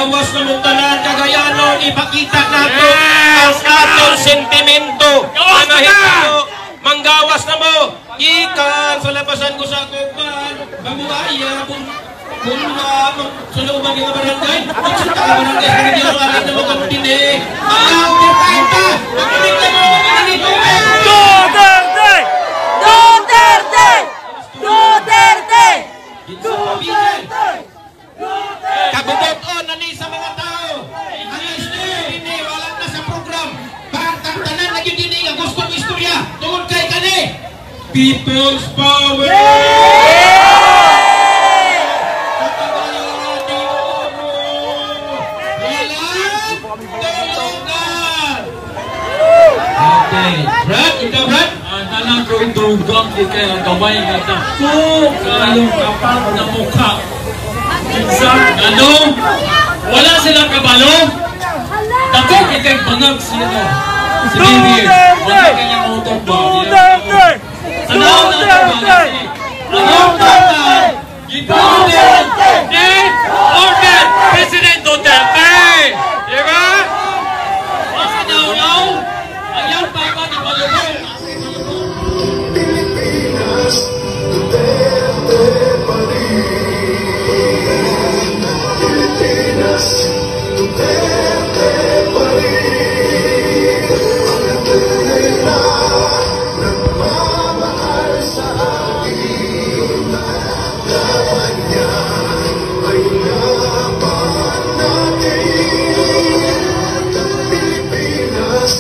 Gawas na mong tanan, kagayanon, ipakita nato ang atong sentimento. Manggawas na mo. Ikan, sa labasan ko sa tupan, mamuaya, bunga, suluban yung barangay. Sa barangay, sa hindi yung alam na mo kang tinig. Ayaw, kita! Makinig na mo, makinig mo! Duterte! Duterte! Duterte! Duterte! Kabubuton na ni sa mga tao. Ang istorya ini wala na sa program. Bantang tanan lagi dini nga gusto ng istorya. Tungod kay kani. People's power. Okay, Brad, ikaw Brad? Talang ko idugang kaya gamay nga dako kayong kapal na mukha. Ano? Wala silang kabalo? Dako kay bangag sino? Si Bibi. Wala kanyang utok ba? Ano na bangag? Ano na? Duterte! Order! President Duterte! Diba? Masa daw-daw? Ayaw pa ba ni Palubay? Pilipinas, Duterte pa rin. Pilipinas, Duterte pa rin. Ang tunay na nagmamahal sa atin. Dapat niya ay laban natin. Pilipinas,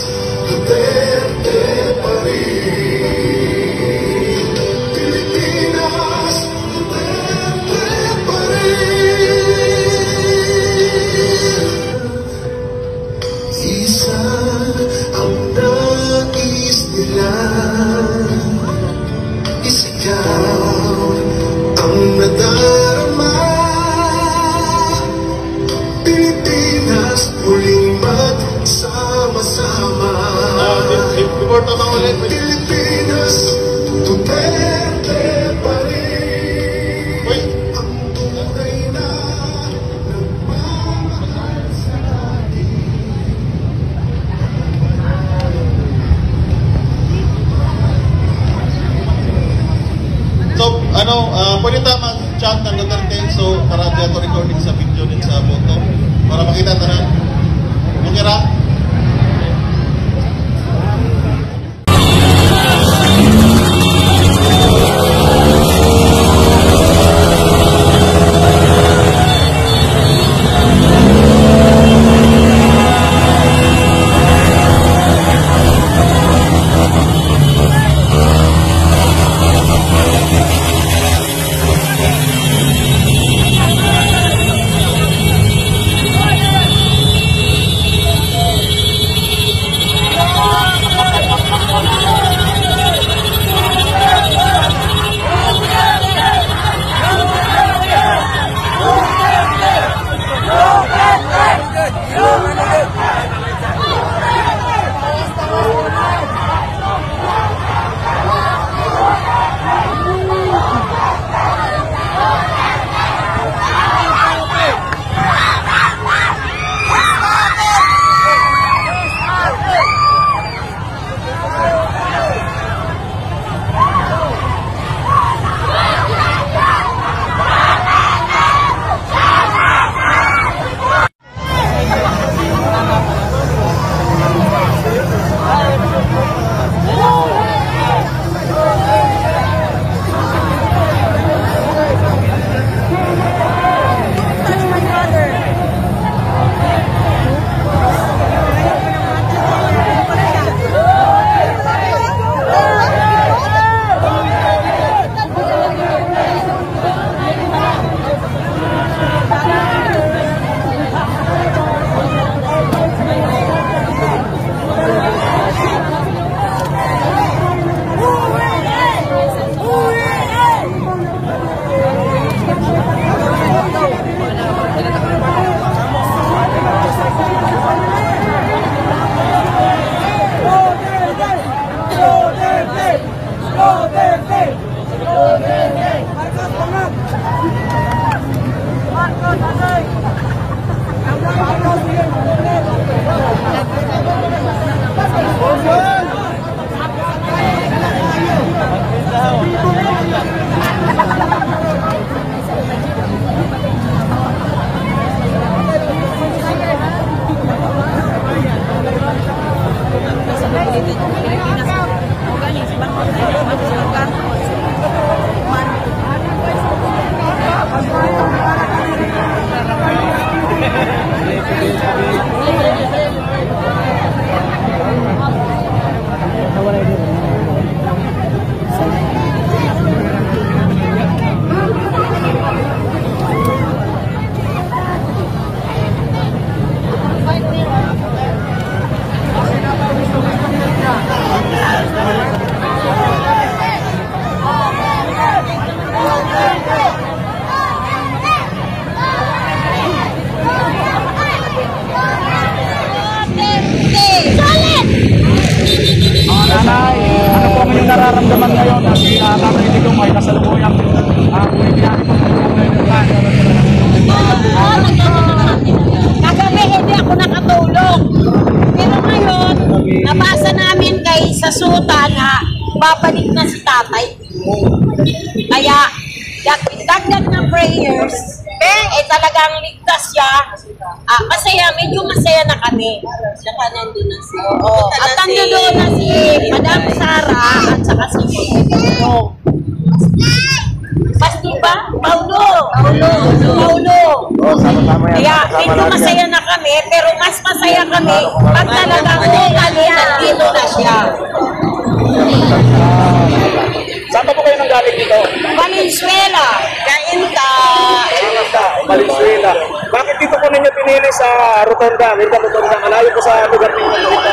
Duterte pa rin. Pilipinas, Duterte pa rin. Isa ang nais nila, isigaw ang nadarama. Pilipinas, muling magsama-sama. Pilipinas, Duterte pa rin. Ang tunay na nagmamahal sa atin. So, pwede tayo mag-chat ng Duterte. So, para di ako recording sa video din sa photo. Para makita na. Bukira. nararamdaman ngayon na si Tatay Digong ay kasalukuyang bumibiyari po sa Panginoon. Kagabi hindi ako nakatulog. Pero ngayon, nabasa namin kay sa suta na babalik na si tatay. Kaya, dagdag ng prayers, talagang ligtas siya. Masaya, medyo masaya na kami. Saka nandun na si... Oo. At nandun na si Madam Sara at saka si Paulo. Basti ba? Paulo. Kaya medyo masaya na kami, pero mas masaya kami pag talagang nandito na siya. Saan pa po kayo nang galing dito? Valenzuela. Kainta. Valenzuela. Bakit dito po ninyo pinili sa Rotonda? Minta Rotonda, malayo po sa lugar ninyo dito.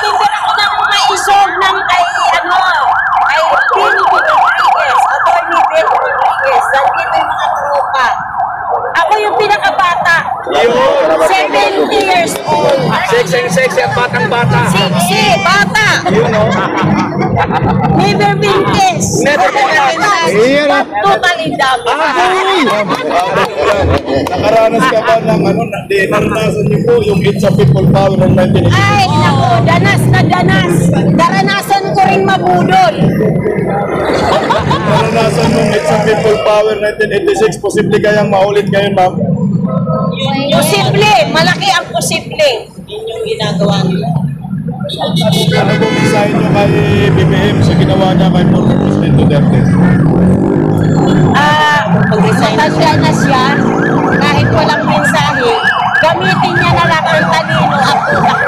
Bibira ko ng maisog ng kay Benny Rodriguez. Attorney Benny Rodriguez. Nandito yung mga tropa. Ako yung pinakabata. 70 years old. Sexy at batang-bata. Sexy, bata. Yun o. Never been kissed. Never been kissed. But totally dumb. Nakaranas ka ba ng naranasan niyo po yung It's a People Power ng 1986? Ay, naku, danas na danas. Daranasan ko rin mabudol. Naranasan ng It's a People Power 1986, posible kayang maulit ngayon, ma'am? Posible, malaki ang posible. Yun yung ginagawa nila. Ano po mensahe niyo kay BBM sa ginawa niya kay former President Duterte? Matanda na siya, kahit walang mensahe, gamitin niya na lang ang talino at utak